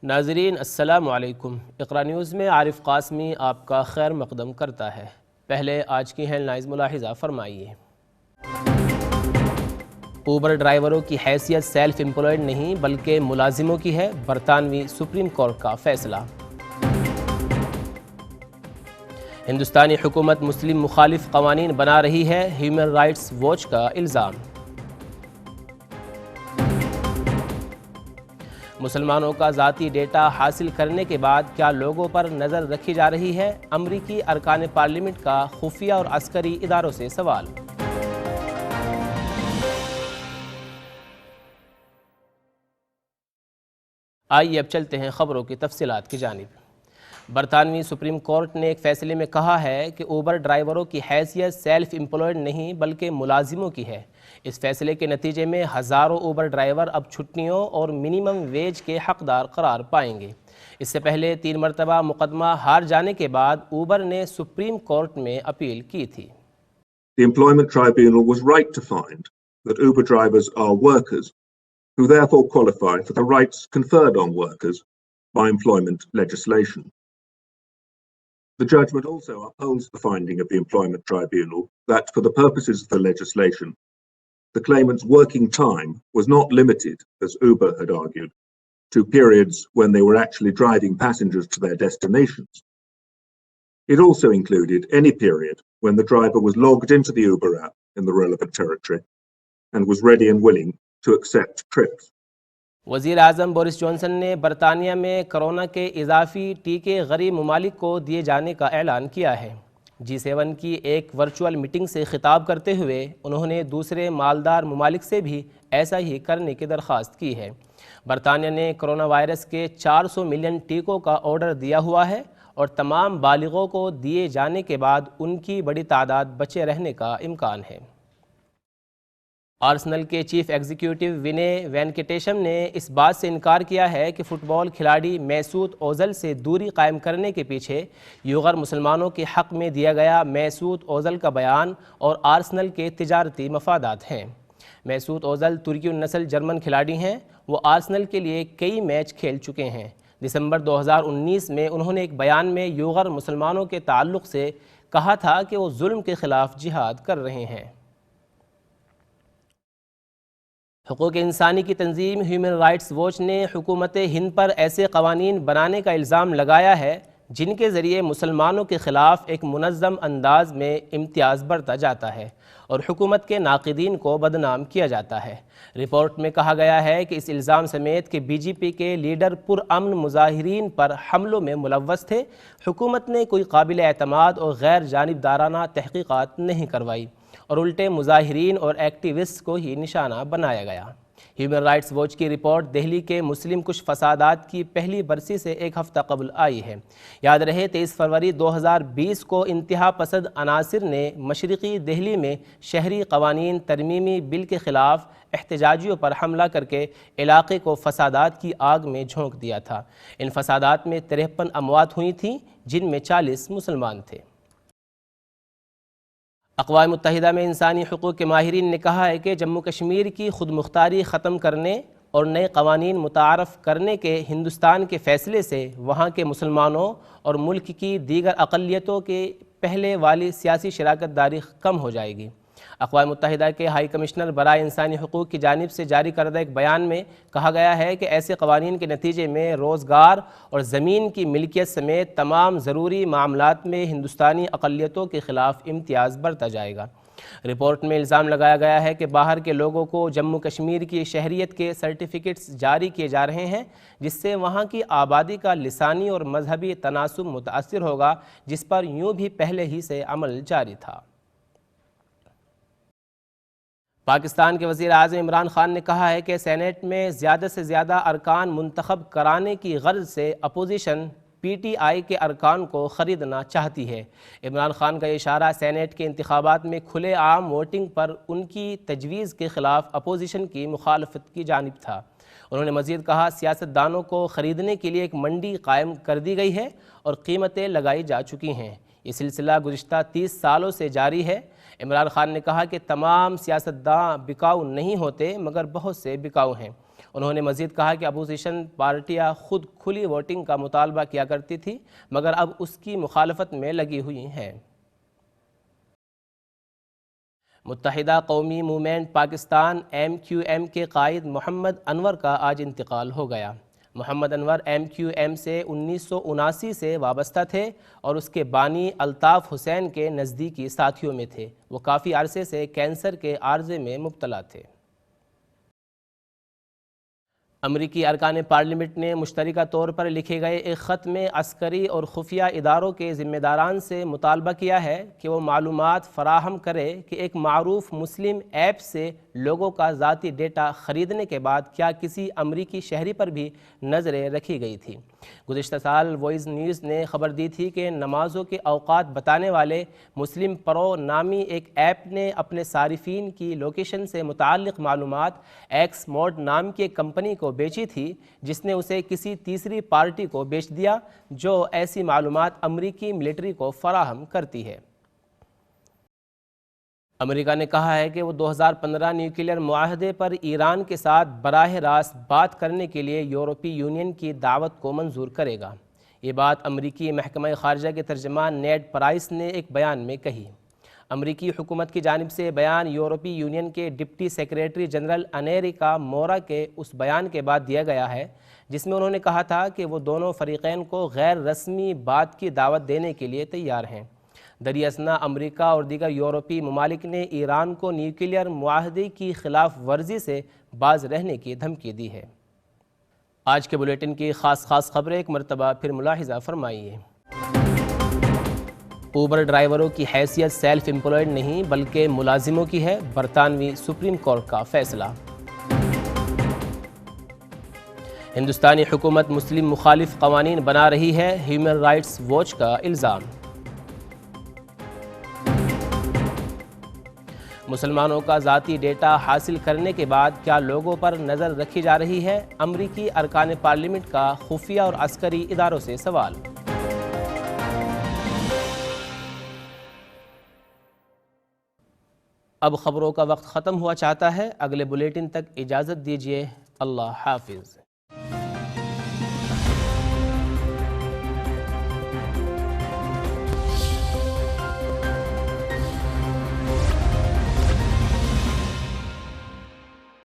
ناظرین السلام علیکم۔ اقرا نیوز میں عارف قاسمی آپ کا خیر مقدم کرتا ہے۔ پہلے آج کی ہیڈ لائنز ملاحظہ فرمائیے۔ اوبر ڈرائیوروں کی حیثیت سیلف امپلائڈ نہیں بلکہ ملازموں کی ہے، برطانوی سپریم کورٹ کا فیصلہ۔ ہندوستانی حکومت مسلم مخالف قوانین بنا رہی ہے، ہیومن رائٹس واچ کا الزام۔ مسلمانوں کا ذاتی ڈیٹا حاصل کرنے کے بعد کیا لوگوں پر نظر رکھی جا رہی ہے؟ امریکی ارکان پارلیمنٹ کا خفیہ اور عسکری اداروں سے سوال۔ آئیے اب چلتے ہیں خبروں کی تفصیلات کی جانب۔ برطانوی سپریم کورٹ نے ایک فیصلے میں کہا ہے کہ اوبر ڈرائیوروں کی حیثیت سیلف امپلائڈ نہیں بلکہ ملازموں کی ہے۔ اس فیصلے کے نتیجے میں ہزاروں اوبر ڈرائیور اب چھٹیوں اور منیمم ویج کے حقدار قرار پائیں گے۔ اس سے پہلے 3 مرتبہ مقدمہ ہار جانے کے بعد اوبر نے سپریم کورٹ میں اپیل کی تھی۔ The Employment Tribunal was right to find that Uber drivers are workers who therefore qualify for the rights conferred on workers by employment legislation. The judgment also upholds the finding of the Employment Tribunal that for the purposes of the legislation, the claimant's working time was not limited, as Uber had argued, to periods when they were actually driving passengers to their destinations. It also included any period when the driver was logged into the Uber app in the relevant territory and was ready and willing to accept trips. وزیر اعظم Boris Johnson نے برطانیہ میں corona کے اضافی ٹیکے غریب ممالک کو دیے جانے کا اعلان کیا ہے۔ G7 کی ایک ورچوئل میٹنگ سے خطاب کرتے ہوئے انہوں نے دوسرے مالدار ممالک سے بھی ایسا ہی کرنے کی درخواست کی ہے۔ برطانیہ نے کرونا وائرس کے 400 ملین ٹیکوں کا آرڈر دیا ہوا ہے اور تمام بالغوں کو دیے جانے کے بعد ان کی بڑی تعداد بچے رہنے کا امکان ہے۔ آرسنل کے چیف ایگزیکٹو ونے وینکٹیشم نے اس بات سے انکار کیا ہے کہ فٹ بال کھلاڑی میسوت اوزل سے دوری قائم کرنے کے پیچھے یوغر مسلمانوں کے حق میں دیا گیا میسوت اوزل کا بیان اور آرسنل کے تجارتی مفادات ہیں۔ میسوت اوزل ترکی النسل جرمن کھلاڑی ہیں۔ وہ آرسنل کے لیے کئی میچ کھیل چکے ہیں۔ دسمبر 2019 میں انہوں نے ایک بیان میں یوغر مسلمانوں کے تعلق سے کہا تھا کہ وہ ظلم کے خلاف جہاد کر رہے ہیں۔ حقوق انسانی کی تنظیم ہیومن رائٹس واچ نے حکومت ہند پر ایسے قوانین بنانے کا الزام لگایا ہے جن کے ذریعے مسلمانوں کے خلاف ایک منظم انداز میں امتیاز بڑھتا جاتا ہے اور حکومت کے ناقدین کو بدنام کیا جاتا ہے۔ رپورٹ میں کہا گیا ہے کہ اس الزام سمیت کہ BJP کے لیڈر پرامن مظاہرین پر حملوں میں ملوث تھے، حکومت نے کوئی قابل اعتماد اور غیر جانبدارانہ تحقیقات نہیں کروائی اور الٹے مظاہرین اور ایکٹیوسٹ کو ہی نشانہ بنایا گیا۔ ہیومن رائٹس واچ کی رپورٹ دہلی کے مسلم کش فسادات کی پہلی برسی سے ایک ہفتہ قبل آئی ہے۔ یاد رہے 23 فروری 2020 کو انتہا پسند عناصر نے مشرقی دہلی میں شہری قوانین ترمیمی بل کے خلاف احتجاجیوں پر حملہ کر کے علاقے کو فسادات کی آگ میں جھونک دیا تھا۔ ان فسادات میں 53 اموات ہوئی تھیں جن میں 40 مسلمان تھے۔ اقوام متحدہ میں انسانی حقوق کے ماہرین نے کہا ہے کہ جموں کشمیر کی خود مختاری ختم کرنے اور نئے قوانین متعارف کرنے کے ہندوستان کے فیصلے سے وہاں کے مسلمانوں اور ملک کی دیگر اقلیتوں کے پہلے والی سیاسی شراکت داری کم ہو جائے گی۔ اقوام متحدہ کے ہائی کمشنر برائے انسانی حقوق کی جانب سے جاری کردہ ایک بیان میں کہا گیا ہے کہ ایسے قوانین کے نتیجے میں روزگار اور زمین کی ملکیت سمیت تمام ضروری معاملات میں ہندوستانی اقلیتوں کے خلاف امتیاز بڑھتا جائے گا۔ رپورٹ میں الزام لگایا گیا ہے کہ باہر کے لوگوں کو جموں کشمیر کی شہریت کے سرٹیفکیٹس جاری کیے جا رہے ہیں جس سے وہاں کی آبادی کا لسانی اور مذہبی تناسب متاثر ہوگا، جس پر یوں بھی پہلے ہی سے عمل جاری تھا۔ پاکستان کے وزیر اعظم عمران خان نے کہا ہے کہ سینیٹ میں زیادہ سے زیادہ ارکان منتخب کرانے کی غرض سے اپوزیشن PTI کے ارکان کو خریدنا چاہتی ہے۔ عمران خان کا اشارہ سینیٹ کے انتخابات میں کھلے عام ووٹنگ پر ان کی تجویز کے خلاف اپوزیشن کی مخالفت کی جانب تھا۔ انہوں نے مزید کہا سیاست دانوں کو خریدنے کے لیے ایک منڈی قائم کر دی گئی ہے اور قیمتیں لگائی جا چکی ہیں۔ یہ سلسلہ گزشتہ 30 سالوں سے جاری ہے۔ عمران خان نے کہا کہ تمام سیاستداں بکاؤ نہیں ہوتے مگر بہت سے بکاؤ ہیں۔ انہوں نے مزید کہا کہ اپوزیشن پارٹیاں خود کھلی ووٹنگ کا مطالبہ کیا کرتی تھی مگر اب اس کی مخالفت میں لگی ہوئی ہیں۔ متحدہ قومی موومنٹ پاکستان MQM کے قائد محمد انور کا آج انتقال ہو گیا۔ محمد انور MQM سے 1979 سے وابستہ تھے اور اس کے بانی الطاف حسین کے نزدیکی ساتھیوں میں تھے۔ وہ کافی عرصے سے کینسر کے عارضے میں مبتلا تھے۔ امریکی ارکان پارلیمنٹ نے مشترکہ طور پر لکھے گئے ایک خط میں عسکری اور خفیہ اداروں کے ذمہ داران سے مطالبہ کیا ہے کہ وہ معلومات فراہم کرے کہ ایک معروف مسلم ایپ سے لوگوں کا ذاتی ڈیٹا خریدنے کے بعد کیا کسی امریکی شہری پر بھی نظریں رکھی گئی تھی۔ گزشتہ سال وائز نیوز نے خبر دی تھی کہ نمازوں کے اوقات بتانے والے مسلم پرو نامی ایک ایپ نے اپنے صارفین کی لوکیشن سے متعلق معلومات ایکس موڈ نام کی ایک کمپنی کو بیچی تھی، جس نے اسے کسی تیسری پارٹی کو بیچ دیا جو ایسی معلومات امریکی ملٹری کو فراہم کرتی ہے۔ امریکہ نے کہا ہے کہ وہ 2015 نیوکلیئر معاہدے پر ایران کے ساتھ براہ راست بات کرنے کے لیے یورپی یونین کی دعوت کو منظور کرے گا۔ یہ بات امریکی محکمہ خارجہ کے ترجمان نیڈ پرائس نے ایک بیان میں کہی۔ امریکی حکومت کی جانب سے بیان یورپی یونین کے ڈپٹی سیکریٹری جنرل انیریکا مورا کے اس بیان کے بعد دیا گیا ہے جس میں انہوں نے کہا تھا کہ وہ دونوں فریقین کو غیر رسمی بات کی دعوت دینے کے لیے تیار ہیں۔ دریں اثنا امریکہ اور دیگر یورپی ممالک نے ایران کو نیوکلیئر معاہدے کی خلاف ورزی سے باز رہنے کی دھمکی دی ہے۔ آج کے بلیٹن کی خاص خبریں ایک مرتبہ پھر ملاحظہ فرمائیے۔ اوبر ڈرائیوروں کی حیثیت سیلف امپلائڈ نہیں بلکہ ملازموں کی ہے، برطانوی سپریم کورٹ کا فیصلہ۔ ہندوستانی حکومت مسلم مخالف قوانین بنا رہی ہے، ہیومن رائٹس واچ کا الزام۔ مسلمانوں کا ذاتی ڈیٹا حاصل کرنے کے بعد کیا لوگوں پر نظر رکھی جا رہی ہے؟ امریکی ارکان پارلیمنٹ کا خفیہ اور عسکری اداروں سے سوال۔ اب خبروں کا وقت ختم ہوا چاہتا ہے، اگلے بلیٹن تک اجازت دیجیے۔ اللہ حافظ۔